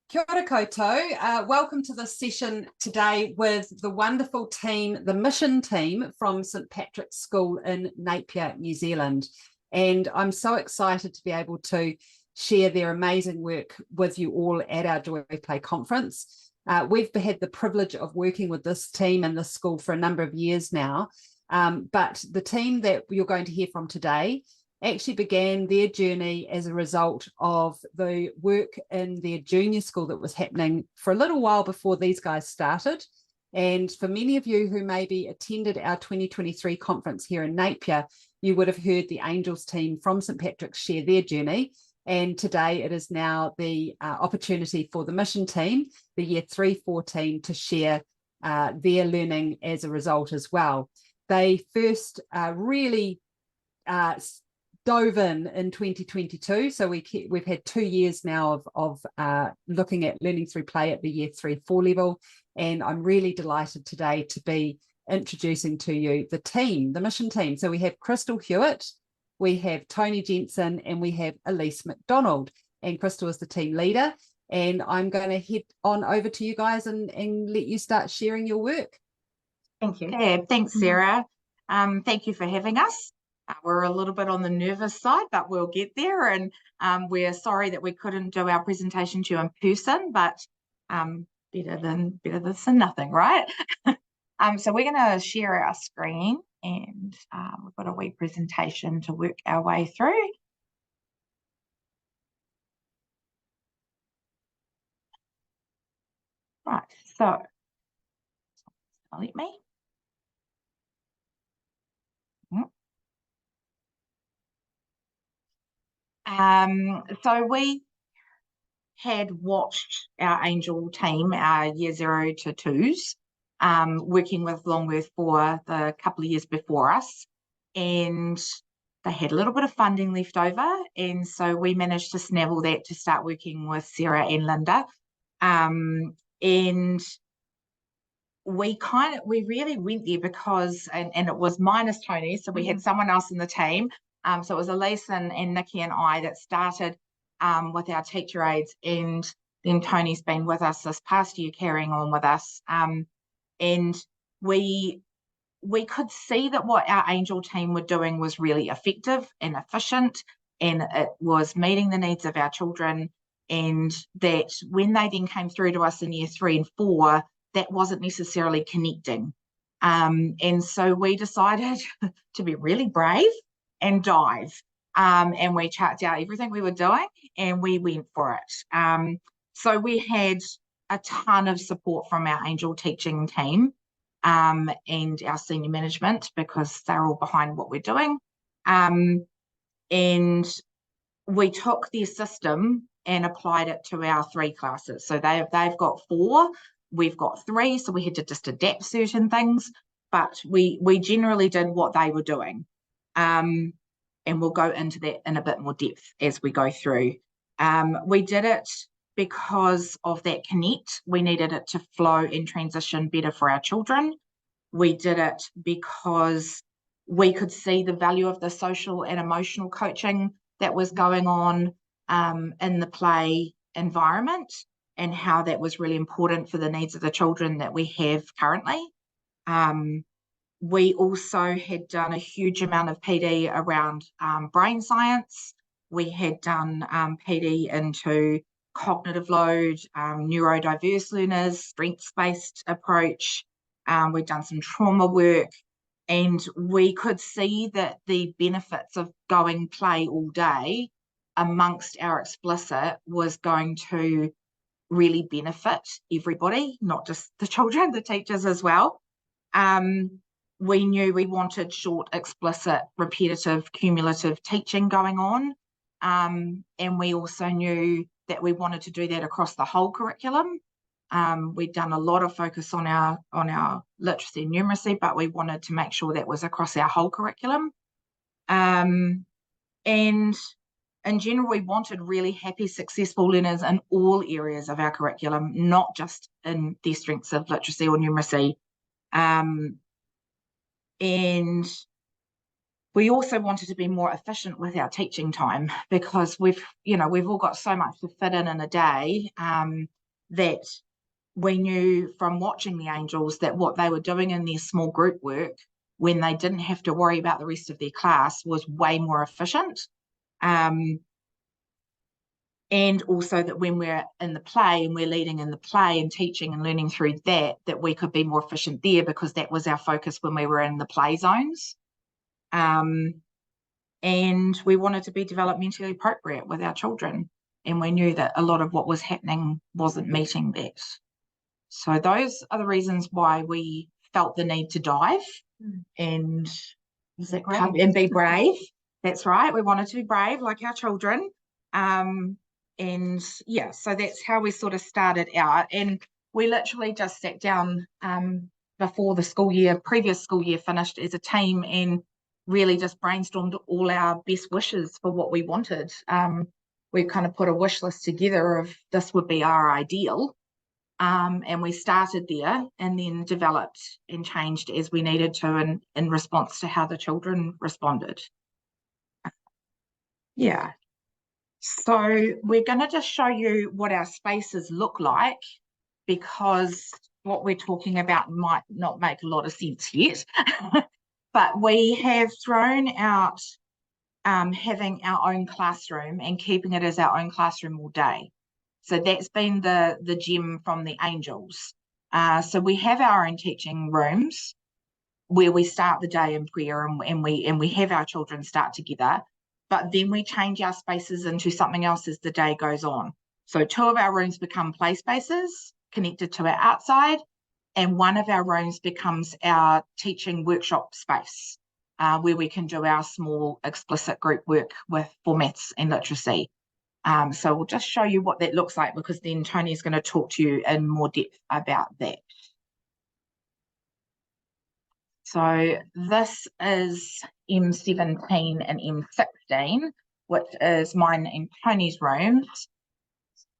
Kia ora koutou. Welcome to this session today with the wonderful team, the mission team from St Patrick's School in Napier, New Zealand. And I'm so excited to be able to share their amazing work with you all at our Joy Play conference. We've had the privilege of working with this team and this school for a number of years now, but the team that you're going to hear from today actually began their journey as a result of the work in their junior school that was happening for a little while before these guys started. And for many of you who maybe attended our 2023 conference here in Napier, you would have heard the Angels team from St Patrick's share their journey. And today it is now the opportunity for the mission team, the year 314, to share their learning as a result as well. They first really dove in 2022, so we've had 2 years now of looking at learning through play at the year 3-4 level, and I'm really delighted today to be introducing to you the team, the mission team. So we have Crystal Hewett, we have Toni, Jensen, and we have Elise Macdonald, and Crystal is the team leader, and I'm going to head on over to you guys and let you start sharing your work. Thank you. Yeah, thanks, Sarah. Thank you for having us. We're a little bit on the nervous side, but we'll get there. And we're sorry that we couldn't do our presentation to you in person, but better than nothing, right? So we're going to share our screen, and we've got a wee presentation to work our way through. Right, so let me. So we had watched our Angel team, our year 0 to 2s, working with Longworth for the couple of years before us, and they had a little bit of funding left over, and so we managed to snavel that to start working with Sarah and Linda, and we really went there because, and it was minus Toni, so we had someone else in the team. So it was Elise and Nikki and I that started with our teacher aides, and then Toni's been with us this past year, carrying on with us. And we could see that what our Angel team were doing was really effective and efficient, and it was meeting the needs of our children, and that when they then came through to us in year 3 and 4, that wasn't necessarily connecting. And so we decided to be really brave and dive. And we charted out everything we were doing, and we went for it. So we had a ton of support from our Angel teaching team and our senior management, because they're all behind what we're doing. And we took their system and applied it to our 3 classes. So they've got 4, we've got 3, so we had to just adapt certain things, but we generally did what they were doing. And we'll go into that in a bit more depth as we go through. We did it because of that connect. We needed it to flow and transition better for our children. We did it because we could see the value of the social and emotional coaching that was going on in the play environment, and how that was really important for the needs of the children that we have currently. We also had done a huge amount of PD around brain science. We had done PD into cognitive load, neurodiverse learners, strengths-based approach. We'd done some trauma work, and we could see that the benefits of going play all day amongst our explicit was going to really benefit everybody, not just the children, the teachers as well. We knew we wanted short, explicit, repetitive, cumulative teaching going on. And we also knew that we wanted to do that across the whole curriculum. We'd done a lot of focus on our literacy and numeracy, but we wanted to make sure that was across our whole curriculum. And in general, we wanted really happy, successful learners in all areas of our curriculum, not just in their strengths of literacy or numeracy. And we also wanted to be more efficient with our teaching time, because we've all got so much to fit in a day. that we knew from watching the Angels that what they were doing in their small group work, when they didn't have to worry about the rest of their class, was way more efficient. And also that when we're in the play and we're leading in the play and teaching and learning through that, that we could be more efficient there, because that was our focus when we were in the play zones. And we wanted to be developmentally appropriate with our children. And we knew that a lot of what was happening wasn't meeting that. So those are the reasons why we felt the need to dive and be brave. That's right. We wanted to be brave like our children. And yeah, so that's how we sort of started out. And we literally just sat down before the previous school year finished as a team, and really just brainstormed all our best wishes for what we wanted. We kind of put a wish list together of this would be our ideal. And we started there and then developed and changed as we needed to in response to how the children responded. Yeah. So we're going to just show you what our spaces look like, because what we're talking about might not make a lot of sense yet. But we have thrown out having our own classroom and keeping it as our own classroom all day. So that's been the gem from the Angels. So we have our own teaching rooms where we start the day in prayer, and we have our children start together. But then we change our spaces into something else as the day goes on. So 2 of our rooms become play spaces connected to our outside, and 1 of our rooms becomes our teaching workshop space, where we can do our small explicit group work for maths and literacy. So we'll just show you what that looks like, because then Toni is going to talk to you in more depth about that. So this is M17 and M16, which is mine and Toni's rooms.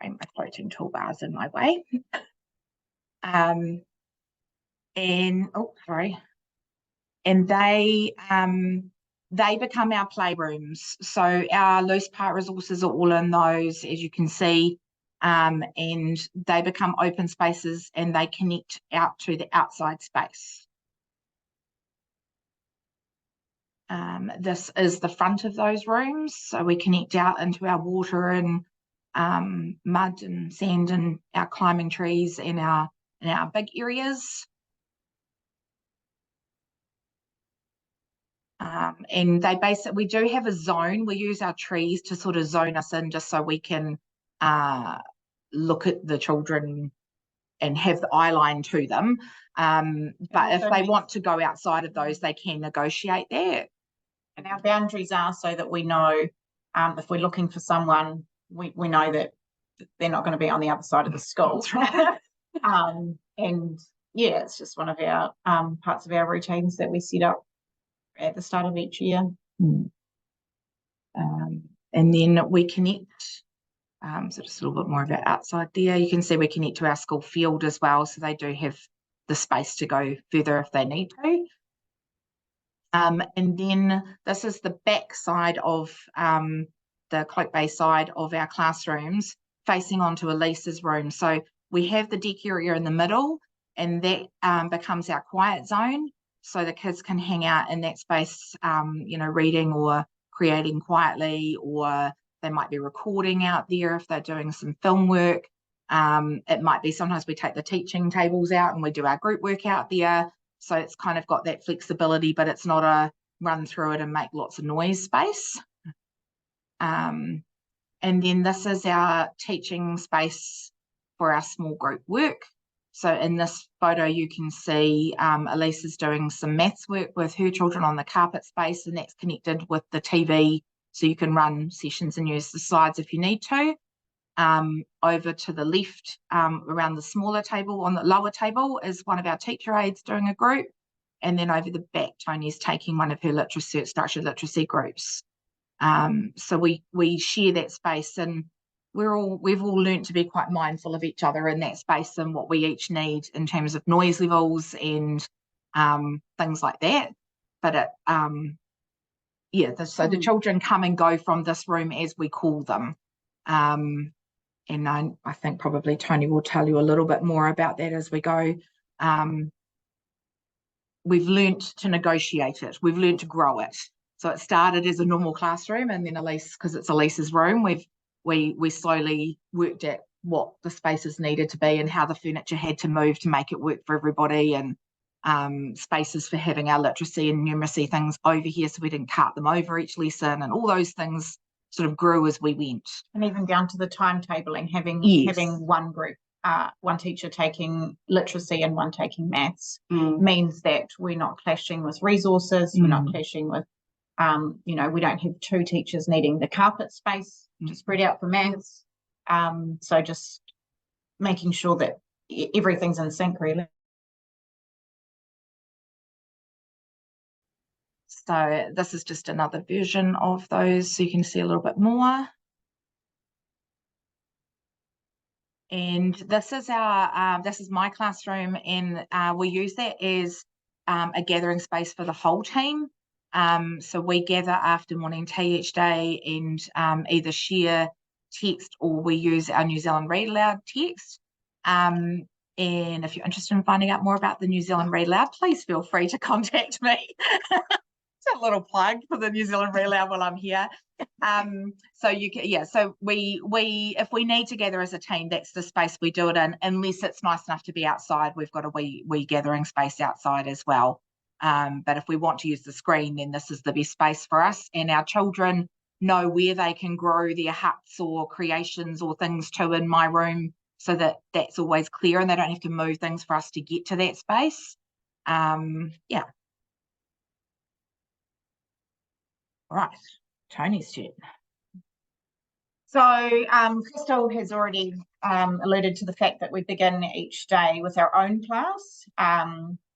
Sorry, my floating toolbar's in my way. And they become our playrooms. So our loose part resources are all in those, as you can see, and they become open spaces and they connect out to the outside space. This is the front of those rooms, so we connect out into our water and mud and sand and our climbing trees and our big areas. And we do have a zone. We use our trees to sort of zone us in, just so we can look at the children and have the eye line to them. But if they want to go outside of those, they can negotiate there. And our boundaries are so that we know if we're looking for someone, we know that they're not going to be on the other side of the school. And yeah, it's just one of our parts of our routines that we set up at the start of each year. And then we connect, so just a little bit more of our outside there. You can see we connect to our school field as well, so they do have the space to go further if they need to. And then this is the back side of the cloak bay side of our classrooms, facing onto Elise's room. So we have the deck area in the middle, and that becomes our quiet zone. So the kids can hang out in that space, reading or creating quietly, or they might be recording out there if they're doing some film work. It might be sometimes we take the teaching tables out and we do our group work out there. So it's kind of got that flexibility, but it's not a run through it and make lots of noise space. And then this is our teaching space for our small group work. So in this photo, you can see Elise is doing some maths work with her children on the carpet space, and that's connected with the TV, so you can run sessions and use the slides if you need to. Over to the left, around the smaller table, on the lower table, is one of our teacher aides doing a group. And then over the back, Toni's taking one of her structured literacy groups. So we share that space, and we've all learned to be quite mindful of each other in that space and what we each need in terms of noise levels and things like that. But so the children come and go from this room as we call them. and I think probably Toni will tell you a little bit more about that as we go. We've learnt to negotiate it. We've learnt to grow it. So it started as a normal classroom, and then Elise, because it's Elise's room, we slowly worked at what the spaces needed to be and how the furniture had to move to make it work for everybody, and spaces for having our literacy and numeracy things over here so we didn't cart them over each lesson, and all those things sort of grew as we went. And even down to the timetabling, having one group, one teacher taking literacy and one taking maths means that we're not clashing with resources, we're not clashing with, we don't have two teachers needing the carpet space to spread out for maths. So just making sure that everything's in sync, really. So this is just another version of those, so you can see a little bit more. And this is this is my classroom, and we use that as a gathering space for the whole team. So we gather after morning tea each day and either share text, or we use our New Zealand Read Aloud text. And if you're interested in finding out more about the New Zealand Read Aloud, please feel free to contact me. A little plug for the New Zealand Read Aloud while I'm here. So you can, so we if we need to gather as a team, that's the space we do it in, unless it's nice enough to be outside. We've got a wee gathering space outside as well. But if we want to use the screen, then this is the best space for us, and our children know where they can grow their huts or creations or things to in my room, so that that's always clear and they don't have to move things for us to get to that space. Right, Toni's turn. So Crystal has already alluded to the fact that we begin each day with our own class.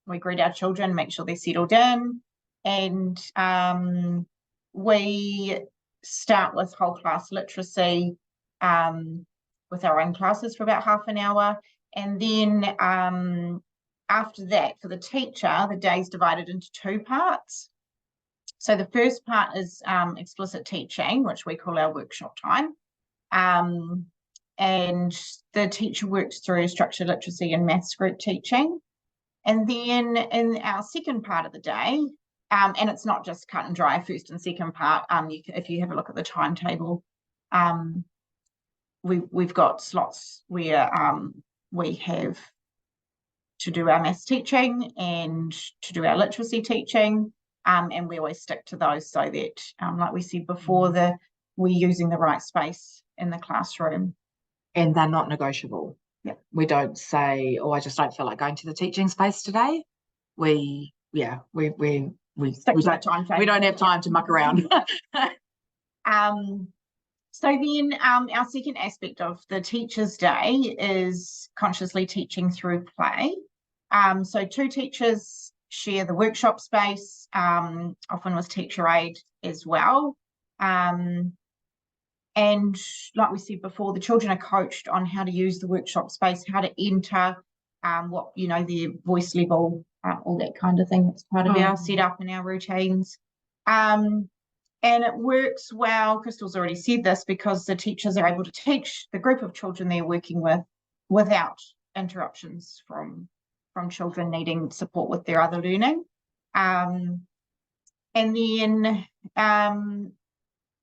We greet our children, make sure they're settled in, and we start with whole class literacy with our own classes for about half an hour. And then after that, for the teacher, the day is divided into two parts. So the first part is explicit teaching, which we call our workshop time. And the teacher works through structured literacy and maths group teaching. And then in our second part of the day, and it's not just cut and dry, first and second part, if you have a look at the timetable, we've got slots where we have to do our maths teaching and to do our literacy teaching. And we always stick to those so that, like we said before, we're using the right space in the classroom. And they're not negotiable. Yep. We don't say, oh, I just don't feel like going to the teaching space today. We Stick to that timetable. We don't have time to muck around. So then our second aspect of the teacher's day is consciously teaching through play. So two teachers share the workshop space, often with teacher aid as well. And like we said before, the children are coached on how to use the workshop space, how to enter, what, their voice level, all that kind of thing. It's part of our setup and our routines. And it works well, Crystal's already said this, because the teachers are able to teach the group of children they're working with without interruptions from children needing support with their other learning. And then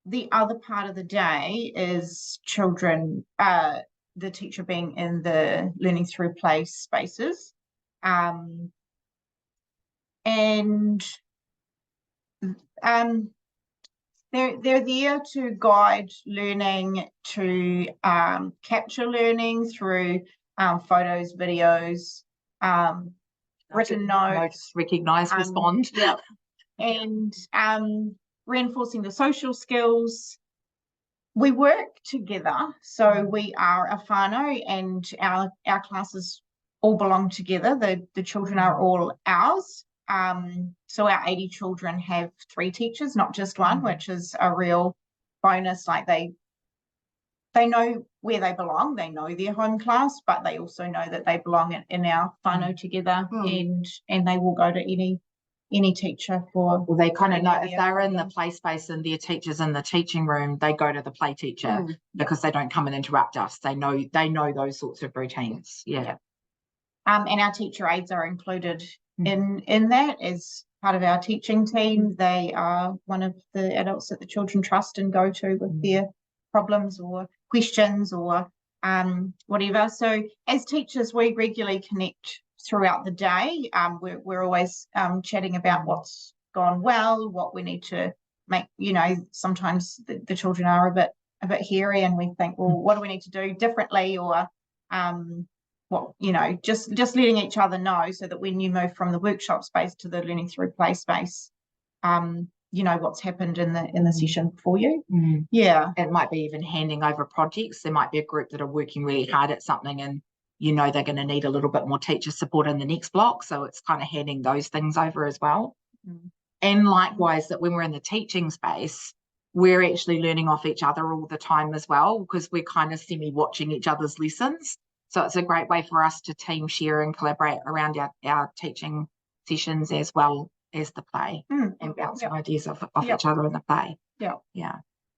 the other part of the day is children, the teacher being in the learning through play spaces. And they're there to guide learning, to capture learning through photos, videos, written notes, recognize, respond. Yep. And reinforcing the social skills. We work together, so we are a whānau, and our classes all belong together. The children are all ours. So our 80 children have 3 teachers, not just one, which is a real bonus. Like they know where they belong, they know their home class, but they also know that they belong in our whānau together, and they will go to any any teacher for. Well, they kind of know if any they're in the problems. play space and their teacher's in the teaching room, they go to the play teacher because they don't come and interrupt us. They know those sorts of routines. Yeah. And our teacher aides are included in that as part of our teaching team. They are one of the adults that the children trust and go to with their problems or questions or whatever. So as teachers, we regularly connect throughout the day. We're always chatting about what's gone well, what we need to make. Sometimes the children are a bit hairy, and we think, well, what do we need to do differently, or just letting each other know, so that when you move from the workshop space to the learning through play space, what's happened in the session for you. Yeah, it might be even handing over projects. There might be a group that are working really hard at something, and they're going to need a little bit more teacher support in the next block, so it's kind of handing those things over as well. And likewise, that when we're in the teaching space, we're actually learning off each other all the time as well, because we're kind of semi-watching each other's lessons. So it's a great way for us to team share and collaborate around our teaching sessions as well as the play, and bouncing ideas off each other in the play. Yeah.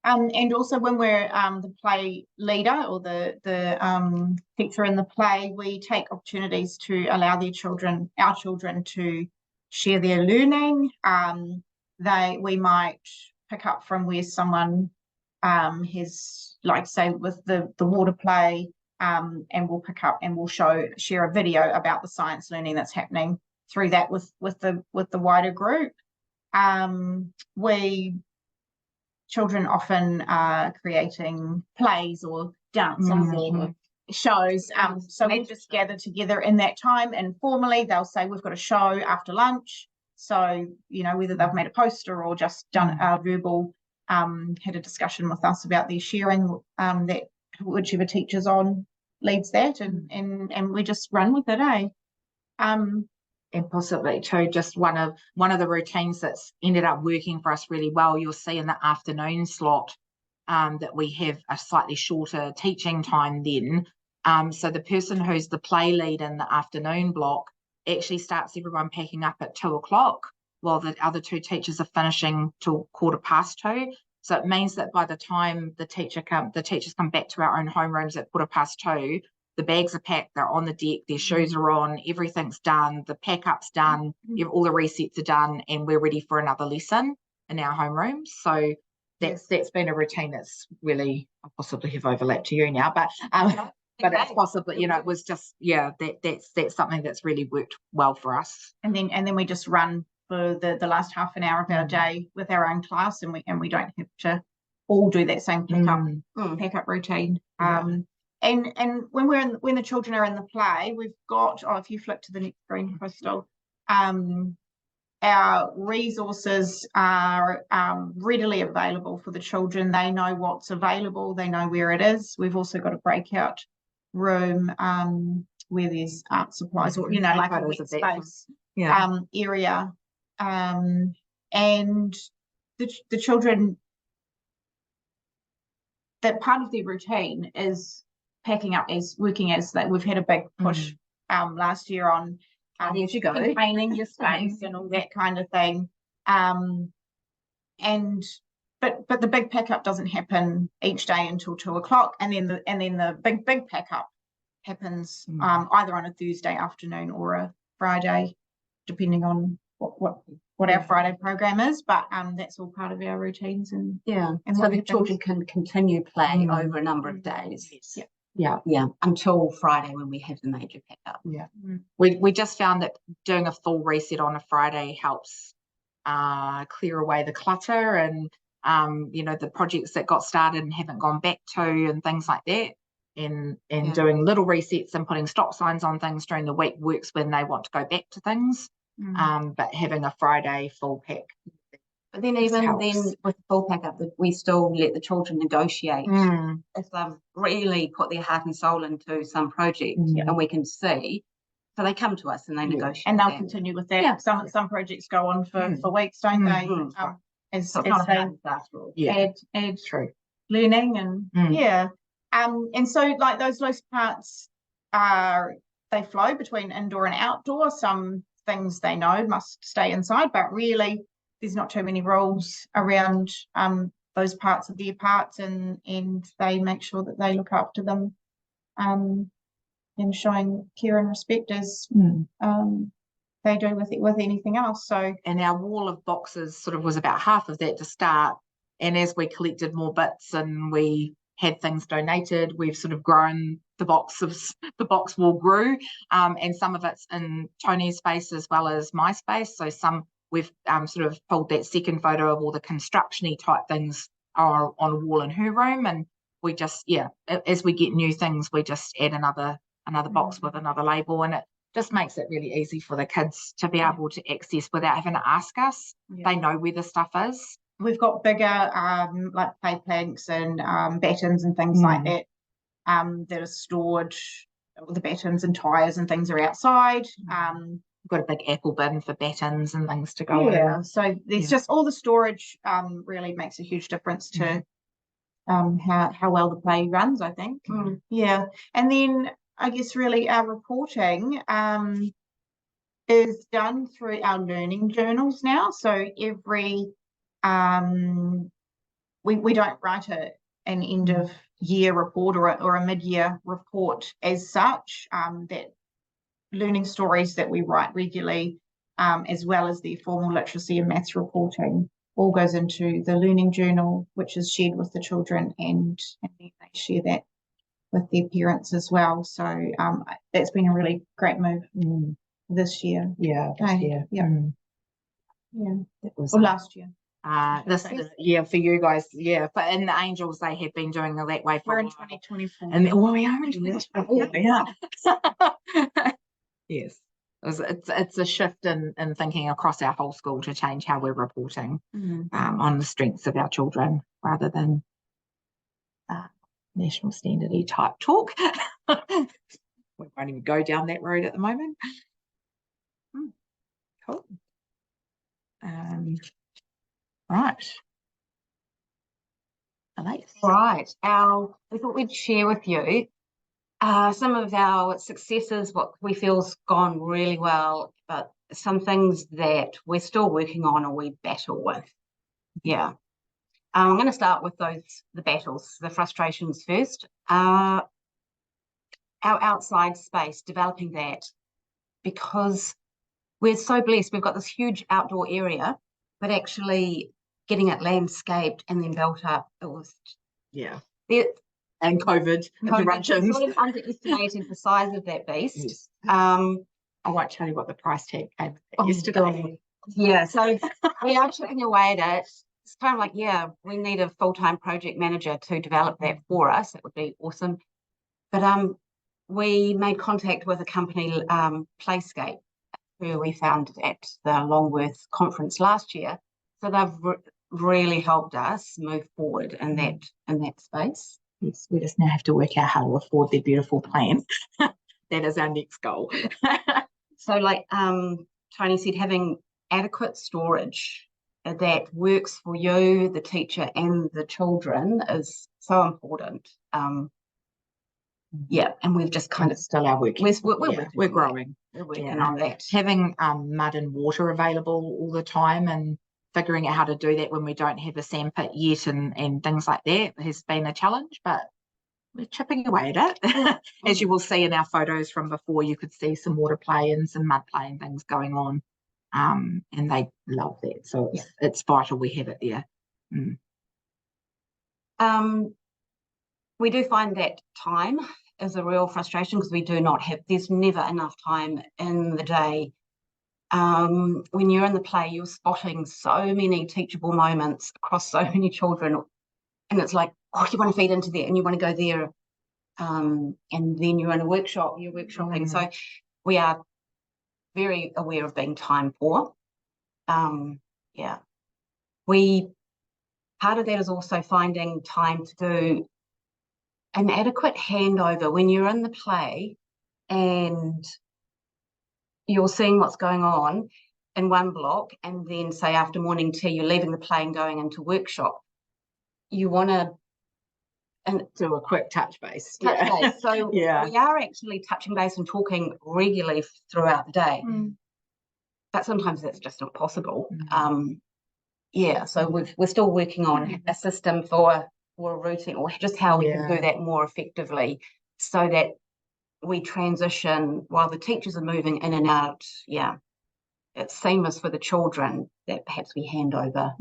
And also when we're the play leader or the teacher in the play, we take opportunities to allow our children to share their learning. We might pick up from where someone has, like say with the water play, and we'll pick up and we'll share a video about the science learning that's happening through that with the wider group. Children often are creating plays or dances or shows. So we just gather together in that time, and formally they'll say, we've got a show after lunch. So, whether they've made a poster or just done a verbal, had a discussion with us about their sharing, that whichever teacher's on leads that, and we just run with it, And possibly too, just one of the routines that's ended up working for us really well, you'll see in the afternoon slot that we have a slightly shorter teaching time then. So the person who's the play lead in the afternoon block actually starts everyone packing up at 2:00, while the other two teachers are finishing till 2:15. So it means that by the time the teachers come back to our own homerooms at 2:15, the bags are packed, they're on the deck, their shoes are on, everything's done, the pack-up's done, all the resets are done, and we're ready for another lesson in our homerooms. So that's been a routine that's really, I possibly have overlapped to you now, but it's possibly, it was just, that's something that's really worked well for us. And then we just run for the last half an hour of our day with our own class, and we don't have to all do that same pack-up routine. And when the children are in the play, we've got, if you flip to the next screen, Crystal, our resources are readily available for the children. They know what's available, they know where it is. We've also got a breakout room where there's art supplies, or like a wet space area. And the children, that part of their routine is packing up, working as that. We've had a big push last year on containing your space and all that kind of thing. But the big pack up doesn't happen each day until 2:00, and then the big pack up happens either on a Thursday afternoon or a Friday, depending on what our Friday program is. But that's all part of our routines, and so the children can continue playing over a number of days. Until Friday, when we have the major pack up. We just found that doing a full reset on a Friday helps clear away the clutter and the projects that got started and haven't gone back to, and things like that. And doing little resets and putting stop signs on things during the week works when they want to go back to things. But having a Friday full pack. But then even then with the full pack up, we still let the children negotiate if they've really put their heart and soul into some project, and we can see. So they come to us and they negotiate. And they'll continue with that. Some projects go on for weeks, don't they? As so they add learning and and so like those loose parts they flow between indoor and outdoor. Some things they know must stay inside, but really there's not too many rules around those parts of their parts, and they make sure that they look after them, and showing care and respect as they do with anything else. So, and our wall of boxes sort of was about half of that to start, and as we collected more bits and we had things donated, we've sort of grown the box wall grew, and some of it's in Toni's space as well as my space. So some we've sort of pulled that second photo of all the construction-y type things are on a wall in her room, and we just as we get new things, we just add another box with another label, and it just makes it really easy for the kids to be able to access without having to ask us. They know where the stuff is. We've got bigger like play planks and battens and things like that that are stored. The battens and tyres and things are outside. We've got a big apple bin for battens and things to go in. So there's just all the storage really makes a huge difference to how well the play runs, I think. Yeah. And then I guess really our reporting is done through our learning journals now. So every we don't write an end of year report or a mid-year report as such. That learning stories that we write regularly, as well as the formal literacy and maths reporting, all goes into the learning journal, which is shared with the children, and then they share that with their parents as well. So that's been a really great move this year. Yeah, this year. Yeah. It was last year. This year for you guys, but in the Angels they have been doing it that way for We're a in while. 2024. And we are in 2024. Yes, it's a shift in thinking across our whole school to change how we're reporting on the strengths of our children rather than national standard-y type talk. We won't even go down that road at the moment. Cool. Right. Elise. Right. We thought we'd share with you some of our successes, what we feel's gone really well, but some things that we're still working on or we battle with. Yeah. I'm going to start with the battles, the frustrations first. Our outside space, developing that, because we're so blessed. We've got this huge outdoor area, but actually getting it landscaped and then built up, it was and COVID interruptions. Sort of underestimated the size of that beast. Yes. I won't tell you what the price tag came yesterday. Yeah, so we are chipping away at it. It's kind of like, we need a full-time project manager to develop that for us. That would be awesome. But we made contact with a company, Playscape, who we found at the Longworth conference last year. So they've really helped us move forward in that space. Yes, we just now have to work out how to afford their beautiful plans. That is our next goal. So like Toni said, having adequate storage that works for you, the teacher and the children is so important. And we've just kind of still our work. We're growing. We're working on that. Having mud and water available all the time and figuring out how to do that when we don't have a sandpit yet and things like that has been a challenge, but we're chipping away at it. As you will see in our photos from before, you could see some water play and some mud play and things going on, and they love that. So it's vital we have it there. We do find that time is a real frustration because we do not have, there's never enough time in the day. When you're in the play, you're spotting so many teachable moments across so many children, and it's like, you want to feed into that and you want to go there, and then you're in a workshop, you're workshopping. So we are very aware of being time poor. Part of that is also finding time to do an adequate handover when you're in the play and you're seeing what's going on in one block, and then say after morning tea you're leaving the play and going into workshop. You want to do a quick touch base. So we are actually touching base and talking regularly throughout the day. but sometimes that's just not possible. Yeah, so we're still working on a system for routing, or just how we can do that more effectively, so that we transition while the teachers are moving in and out. Yeah, it's seamless for the children, that perhaps we hand over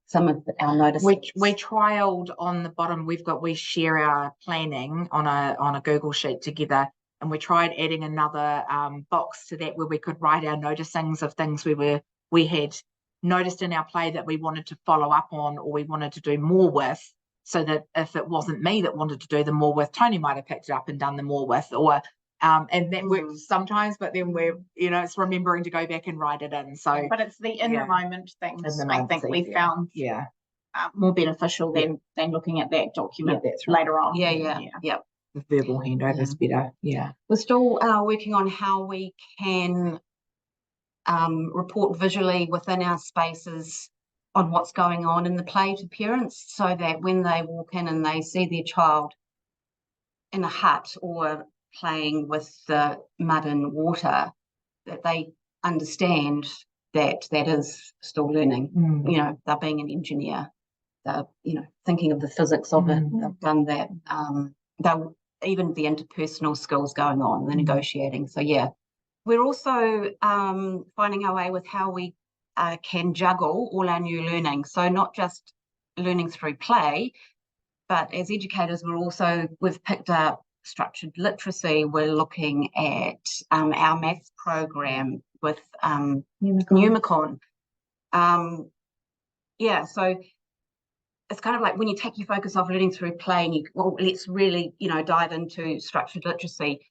some of our notices. We trialed on the bottom. We share our planning on a Google sheet together, and we tried adding another box to that where we could write our noticings of things we had noticed in our play that we wanted to follow up on, or we wanted to do more with, so that if it wasn't me that wanted to do the more with, Toni might have picked it up and done the more with, or and that works sometimes, but then it's remembering to go back and write it in. So, but it's the in the moment things I think we found more beneficial than looking at that document later on. Yeah. The verbal handover is better. Yeah, we're still working on how we can report visually within our spaces on what's going on in the play to parents, so that when they walk in and they see their child in a hut or playing with the mud and water, that they understand that is still learning. They're being an engineer, they're thinking of the physics of it. They've done that. They'll even the interpersonal skills going on, the negotiating. So we're also finding our way with how we can juggle all our new learning. So not just learning through play, but as educators, we've picked up structured literacy. We're looking at our maths program with Numicon. So it's kind of like when you take your focus off learning through play and let's really, dive into structured literacy.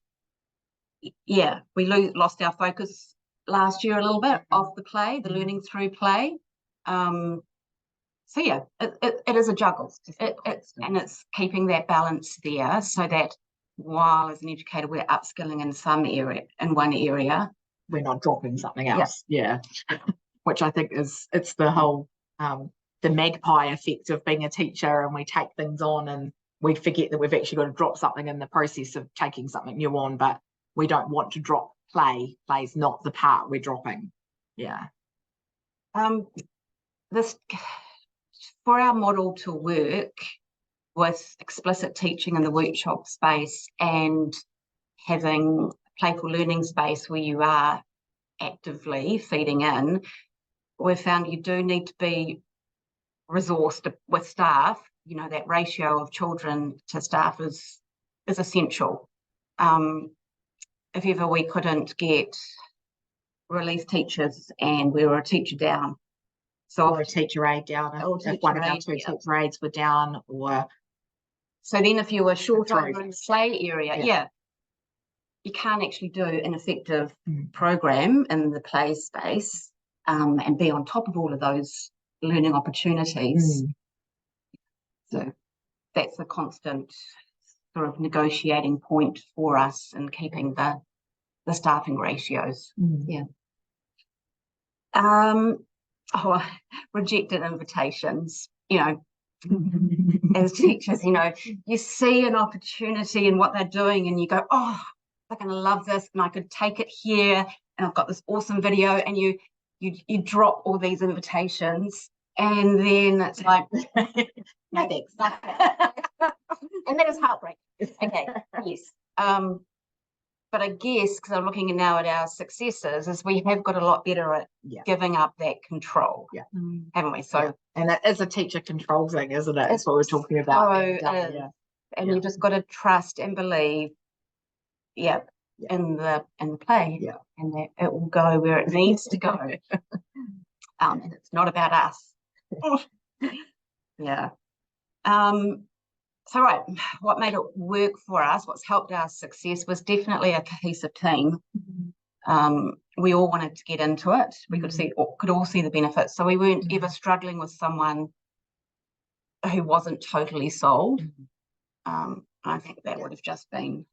Yeah, we lost our focus last year a little bit off the play, the learning through play. It is a juggle. It's keeping that balance there, so that while as an educator we're upskilling in one area, we're not dropping something else. Which I think it's the whole the magpie effect of being a teacher, and we take things on and we forget that we've actually got to drop something in the process of taking something new on, but we don't want to drop play. Play's not the part we're dropping. This, for our model to work with explicit teaching in the workshop space and having playful learning space where you are actively feeding in, we've found you do need to be resourced with staff. That ratio of children to staff is essential. If ever we couldn't get relief teachers and we were a teacher down, or a teacher aide down, if one of our two teacher aides were down, or so then if you were shorter in the play area, you can't actually do an effective program in the play space and be on top of all of those learning opportunities. So that's a constant sort of negotiating point for us in keeping the staffing ratios. Rejected invitations, as teachers, you see an opportunity in what they're doing and you go, oh, they're going to love this and I could take it here and I've got this awesome video, and you drop all these invitations and then it's like no thanks. And that is heartbreaking. Okay, yes. But I guess, because I'm looking now at our successes, is we have got a lot better at giving up that control, haven't we? So, and that is a teacher control thing, isn't it? That's what we're talking about. And you just got to trust and believe, in the play, and that it will go where it needs to go. And it's not about us. So what made it work for us, what's helped our success, was definitely a cohesive team. We all wanted to get into it. We could all see the benefits. So we weren't ever struggling with someone who wasn't totally sold. I think that would have just been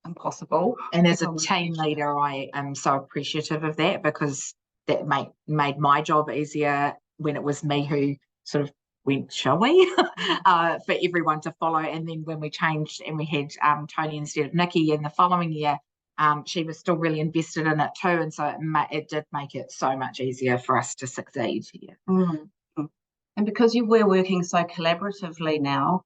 impossible. And as a team leader, I am so appreciative of that, because that made my job easier when it was me who sort of went, shall we, for everyone to follow. And then when we changed and we had Toni instead of Nikki in the following year, she was still really invested in it too, and so it did make it so much easier for us to succeed. Yeah. Mm-hmm. And because we're working so collaboratively now,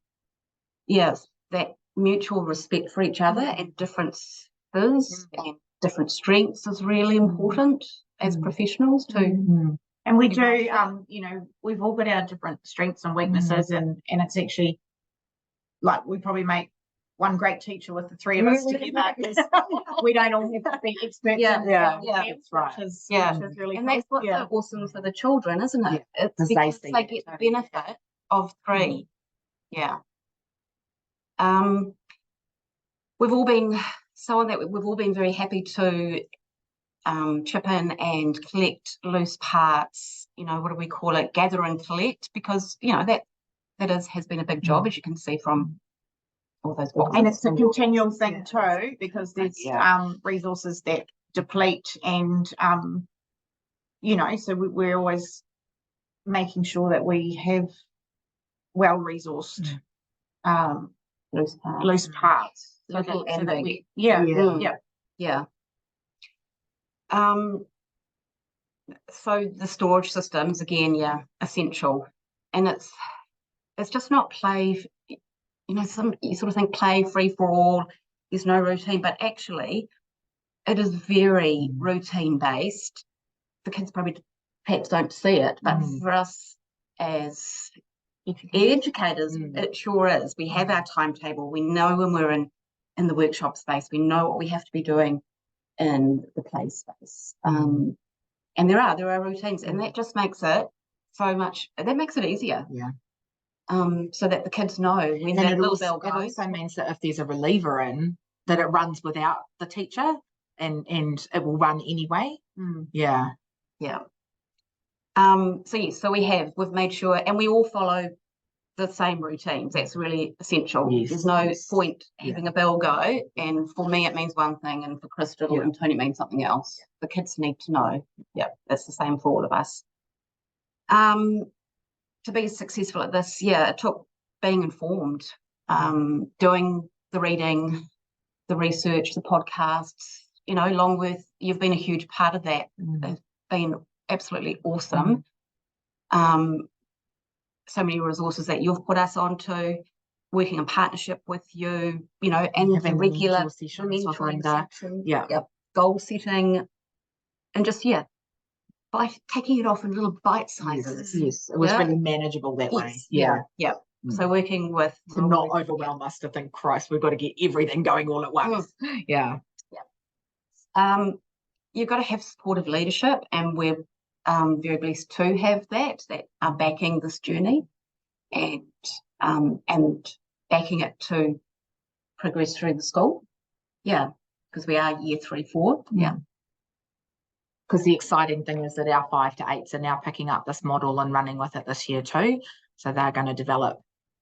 yes, that mutual respect for each other and differences and different strengths is really important as professionals too. And we do, you know, we've all got our different strengths and weaknesses, and it's actually like we probably make one great teacher with the three of us together, because we don't all have to be experts. That's right. Which is really and cool. that's what's so awesome for the children, isn't it? Yeah. It's because they get the benefit of three. Yeah. We've all been very happy to chip in and collect loose parts. You know, what do we call it? Gather and collect, because you know that has been a big job, as you can see from all those boxes. And it's a continual thing too, because there's resources that deplete, and you know, so we're always making sure that we have well resourced loose parts. So so the storage systems again, essential, and it's just not play. You know, you sort of think play free for all. There's no routine, but actually, it is very routine based. The kids probably perhaps don't see it, but for us as educators, it sure is. We have our timetable. We know when we're in the workshop space. We know what we have to be doing in the play space. And there are routines, and that just makes it so much. That makes it easier. Yeah. So that the kids know when that little bell goes. It also means that if there's a reliever in, that it runs without the teacher, and it will run anyway. Yeah. So we've made sure, and we all follow the same routines. That's really essential. There's no point having a bell go, and for me it means one thing, and for Crystal and Toni it means something else. The kids need to know. That's the same for all of us. To be successful at this, it took being informed, doing the reading, the research, the podcasts. You know, Longworth, you've been a huge part of that. They've been absolutely awesome. So many resources that you've put us onto, working in partnership with you, you know, and having regular sessions, goal setting, and just by taking it off in little bite sizes. Yes, it was really manageable that way. So working with to not overwhelm us to think, Christ, we've got to get everything going all at once. You've got to have supportive leadership, and we're very blessed to have that are backing this journey and backing it to progress through the school. Because we are year 3, 4. Because the exciting thing is that our 5 to 8s are now picking up this model and running with it this year too. So they're going to develop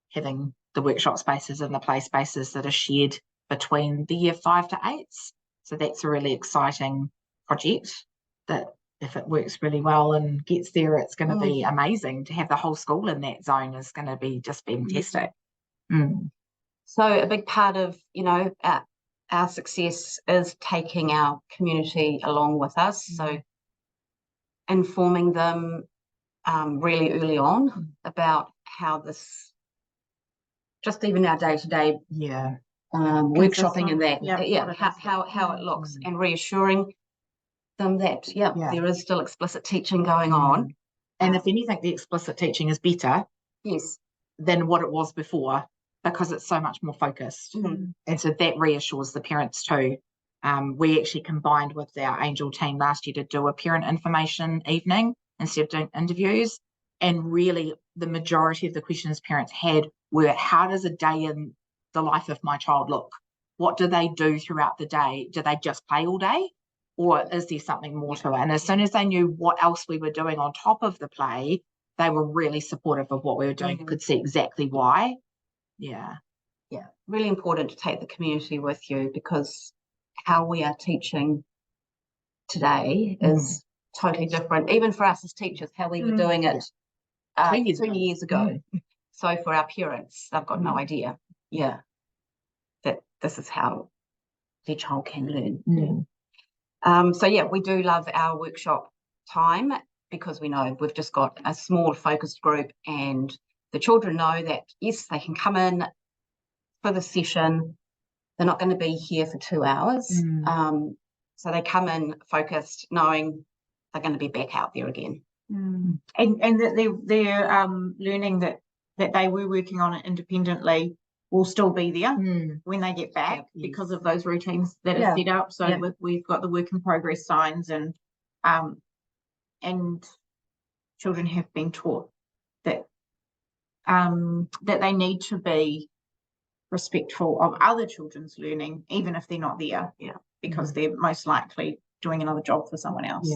having the workshop spaces and the play spaces that are shared between the year 5 to 8s. So that's a really exciting project that, if it works really well and gets there, it's going to be amazing. To have the whole school in that zone is going to be just fantastic. So a big part of, you know, our success is taking our community along with us. So informing them really early on about how this, just even our day-to-day workshopping and that, how it looks, and reassuring them that there is still explicit teaching going on. And if anything, the explicit teaching is better than what it was before, because it's so much more focused. And so that reassures the parents too. We actually combined with our Angel team last year to do a parent information evening instead of doing interviews. And really the majority of the questions parents had were, how does a day in the life of my child look? What do they do throughout the day? Do they just play all day? Or is there something more to it? And as soon as they knew what else we were doing on top of the play, they were really supportive of what we were doing, could see exactly why. Really important to take the community with you, because how we are teaching today is totally different, even for us as teachers, how we were doing it 2 years ago. So for our parents, they've got no idea that this is how their child can learn. So yeah, we do love our workshop time because we know we've just got a small focused group, and the children know that yes, they can come in for the session. They're not going to be here for 2 hours. So they come in focused, knowing they're going to be back out there again. And that they're learning that they were working on it independently will still be there when they get back because of those routines that are set up. So we've got the work in progress signs, and children have been taught that that they need to be respectful of other children's learning, even if they're not there, because they're most likely doing another job for someone else.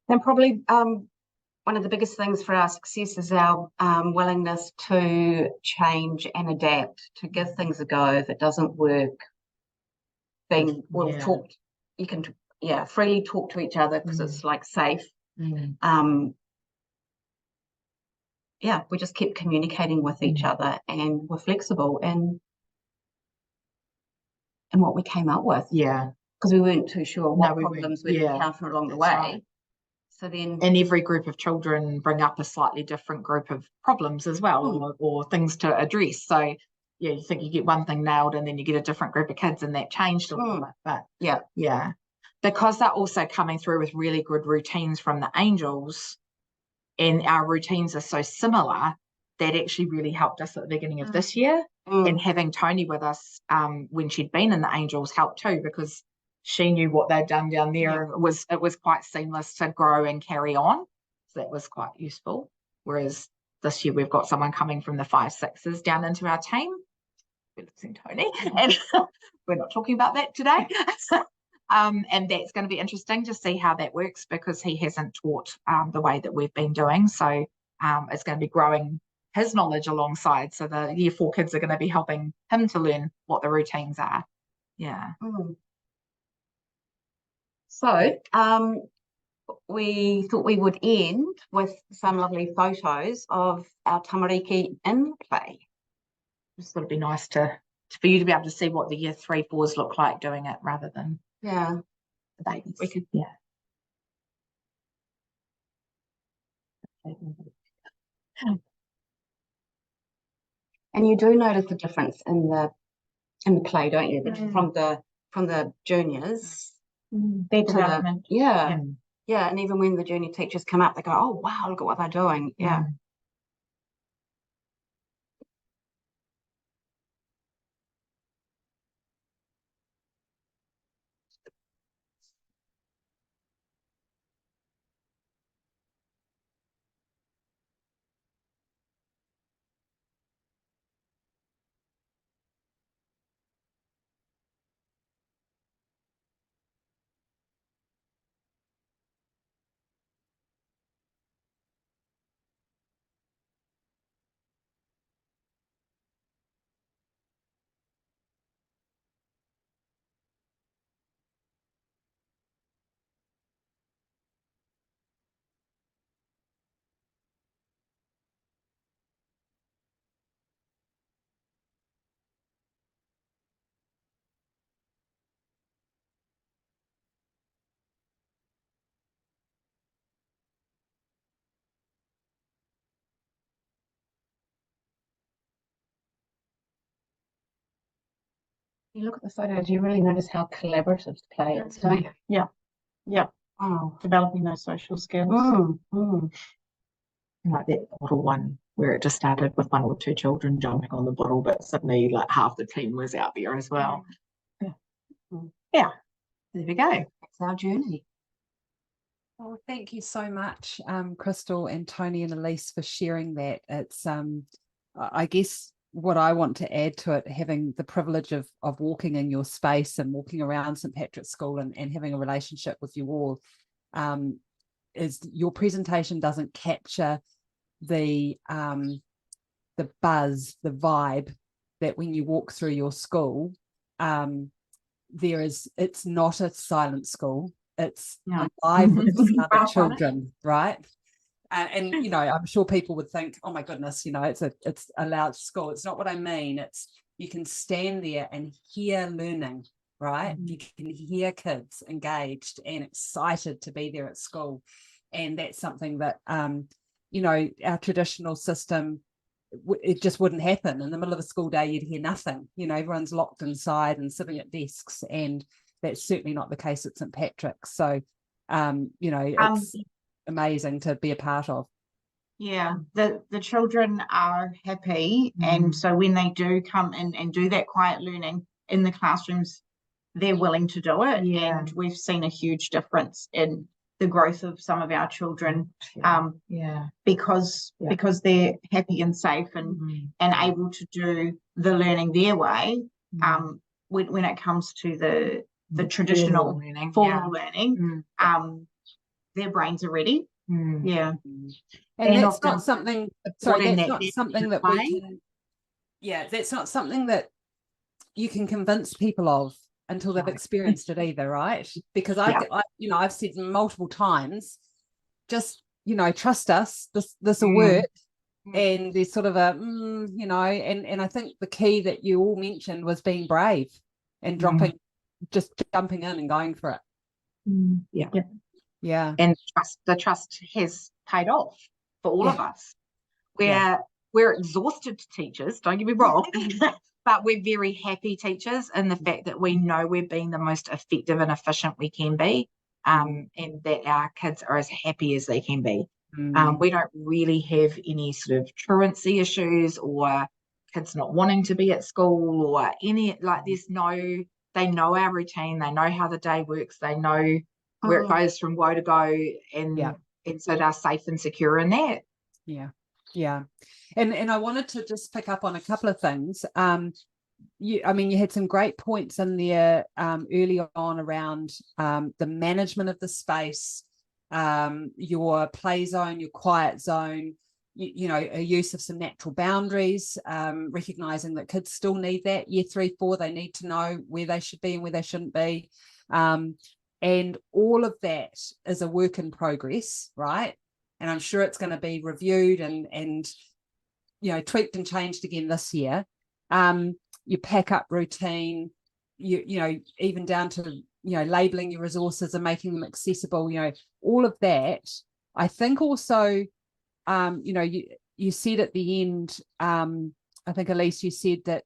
And probably one of the biggest things for our success is our willingness to change and adapt, to give things a go. If it doesn't work, then we'll talk. You can freely talk to each other because it's like safe. We just keep communicating with each other, and we're flexible in what we came up with. Because we weren't too sure what problems we'd encounter along the way. Right. So then, and every group of children bring up a slightly different group of problems as well, or things to address. So you think you get one thing nailed, and then you get a different group of kids, and that changed a little bit. But because they're also coming through with really good routines from the angels, and our routines are so similar, that actually really helped us at the beginning of this year. And having Toni with us when she'd been in the angels helped too, because she knew what they'd done down there. It was quite seamless to grow and carry on. So that was quite useful. Whereas this year we've got someone coming from the 5-6s down into our team. We're losing Toni, and we're not talking about that today. And that's going to be interesting to see how that works, because he hasn't taught the way that we've been doing. So it's going to be growing his knowledge alongside. So the year 4 kids are going to be helping him to learn what the routines are. So we thought we would end with some lovely photos of our tamariki in play. Just thought it'd be nice for you to be able to see what the year 3, 4s look like doing it, rather than the babies. We could, And you do notice the difference in the play, don't you? From the juniors. Their development. And even when the junior teachers come up, they go, oh wow, look at what they're doing. You look at the photos, you really notice how collaborative the play is, don't you? Oh, developing those social skills. Like that bottle one, where it just started with 1 or 2 children jumping on the bottle, but suddenly like half the team was out there as well. There we go. That's our journey. Oh, thank you so much, Crystal and Toni and Elise, for sharing that. It's I guess what I want to add to it, having the privilege of walking in your space and walking around St. Patrick's School and having a relationship with you all, is your presentation doesn't capture the buzz, the vibe that when you walk through your school, it's not a silent school. It's alive with other children, right? And you know, I'm sure people would think, oh my goodness, you know, it's a large school. It's not what I mean. It's you can stand there and hear learning, right? You can hear kids engaged and excited to be there at school. And that's something that, you know, our traditional system, it just wouldn't happen. In the middle of a school day, you'd hear nothing. You know, everyone's locked inside and sitting at desks, and that's certainly not the case at St. Patrick's. So, you know, it's amazing to be a part of. Yeah, the children are happy, and so when they do come in and do that quiet learning in the classrooms, they're willing to do it. And we've seen a huge difference in the growth of some of our children, because they're happy and safe and able to do the learning their way. When it comes to the traditional formal learning, their brains are ready. And that's not something. Sorry, that's not something that we can. Yeah, that's not something that you can convince people of until they've experienced it either, right? Because I you know, I've said multiple times, just, you know, trust us, this will work. And there's sort of a you know, and I think the key that you all mentioned was being brave and just jumping in and going for it. And the trust has paid off for all of us. We're exhausted teachers, don't get me wrong, but we're very happy teachers in the fact that we know we're being the most effective and efficient we can be, and that our kids are as happy as they can be. We don't really have any sort of truancy issues or kids not wanting to be at school or any, like, they know our routine, they know how the day works, they know where it goes from woe to go, and so they're safe and secure in that. And I wanted to just pick up on a couple of things. You had some great points in there early on around the management of the space, your play zone, your quiet zone, you know, a use of some natural boundaries, recognizing that kids still need that. Year 3, 4, they need to know where they should be and where they shouldn't be. And all of that is a work in progress, right? And I'm sure it's going to be reviewed and you know, tweaked and changed again this year. Your pack up routine, you know, even down to, you know, labeling your resources and making them accessible, you know, all of that. I think also, you know, you said at the end, I think, Elise, you said that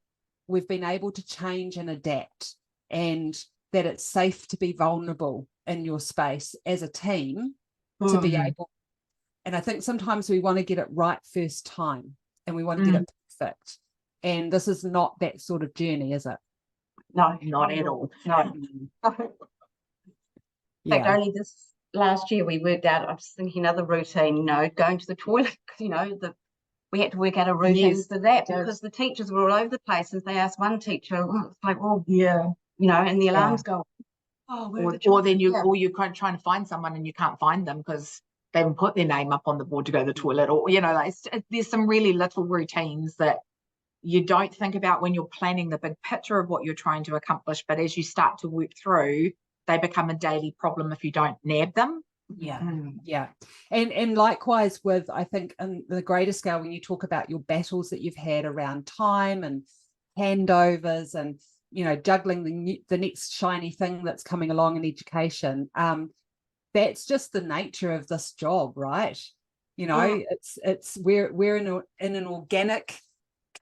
we've been able to change and adapt, and that it's safe to be vulnerable in your space as a team to be able. And I think sometimes we want to get it right first time, and we want to get it perfect. And this is not that sort of journey, is it? No, not at all. No. In fact, only this last year we worked out, I'm just thinking another routine, you know, going to the toilet, you know, we had to work out a routine for that, because the teachers were all over the place. And they asked one teacher, it's like, well, you know, and the alarms go, or then you're trying to find someone and you can't find them because they haven't put their name up on the board to go to the toilet, or, you know, like, there's some really little routines that you don't think about when you're planning the big picture of what you're trying to accomplish, but as you start to work through, they become a daily problem if you don't nab them. And likewise with, I think, in the greater scale, when you talk about your battles that you've had around time and handovers and, you know, juggling the next shiny thing that's coming along in education, that's just the nature of this job, right? You know, it's we're in an organic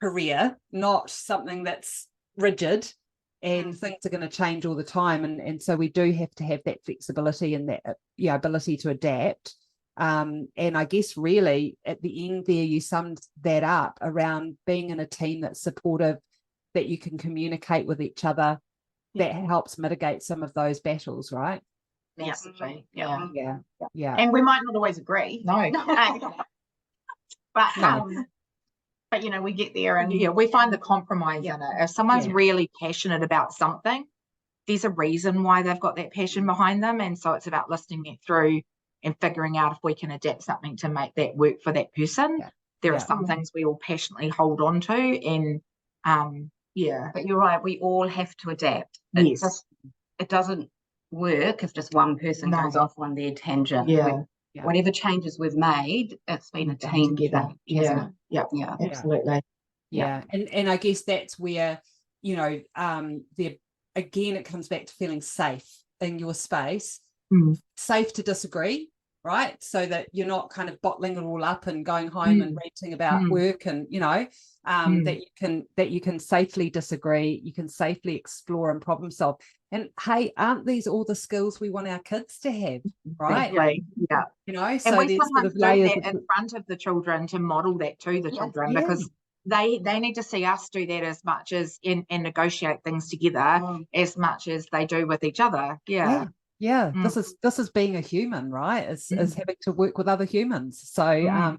career, not something that's rigid, and things are going to change all the time, and so we do have to have that flexibility and that ability to adapt. And I guess really at the end there you summed that up around being in a team that's supportive, that you can communicate with each other, that helps mitigate some of those battles, right? Massively. Yeah. And we might not always agree. No. But you know, we get there and we find the compromise in it. If someone's really passionate about something, there's a reason why they've got that passion behind them, and so it's about listening it through and figuring out if we can adapt something to make that work for that person. There are some things we all passionately hold on to, and but you're right, we all have to adapt. It doesn't work if just one person goes off on their tangent. whatever changes we've made, it's been a team together. thing, Yeah, yeah, absolutely. And I guess that's where, you know, again, it comes back to feeling safe in your space, safe to disagree, right? So that you're not kind of bottling it all up and going home and ranting about work, and, you know, that you can safely disagree, you can safely explore and problem solve. And hey, aren't these all the skills we want our kids to have, right? Exactly. Yeah. You know, And so we there's sometimes sort of layers do that in front of the children to model that to the children, Yeah. because they need to see us do that as much as and negotiate things together as much as they do with each other. Yeah. This is being a human, right? Is having to work with other humans. So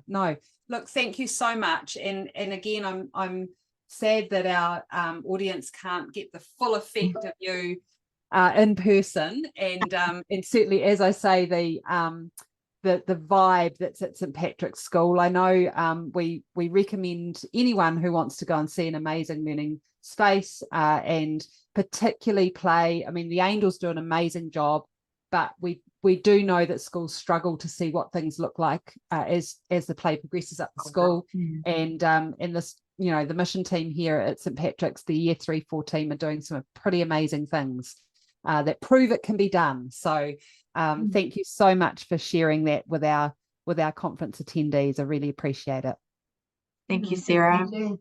no, look, thank you so much. And again, I'm sad that our audience can't get the full effect of you in person, and certainly, as I say, the vibe that's at St Patrick's School. I know we recommend anyone who wants to go and see an amazing learning space, and particularly play. I mean, the Angels do an amazing job, but we do know that schools struggle to see what things look like as the play progresses up the school. And in this, you know, the mission team here at St Patrick's, the Year 3-4 team, are doing some pretty amazing things that prove it can be done. So thank you so much for sharing that with our conference attendees. I really appreciate it. Thank you, Sarah. Thank you.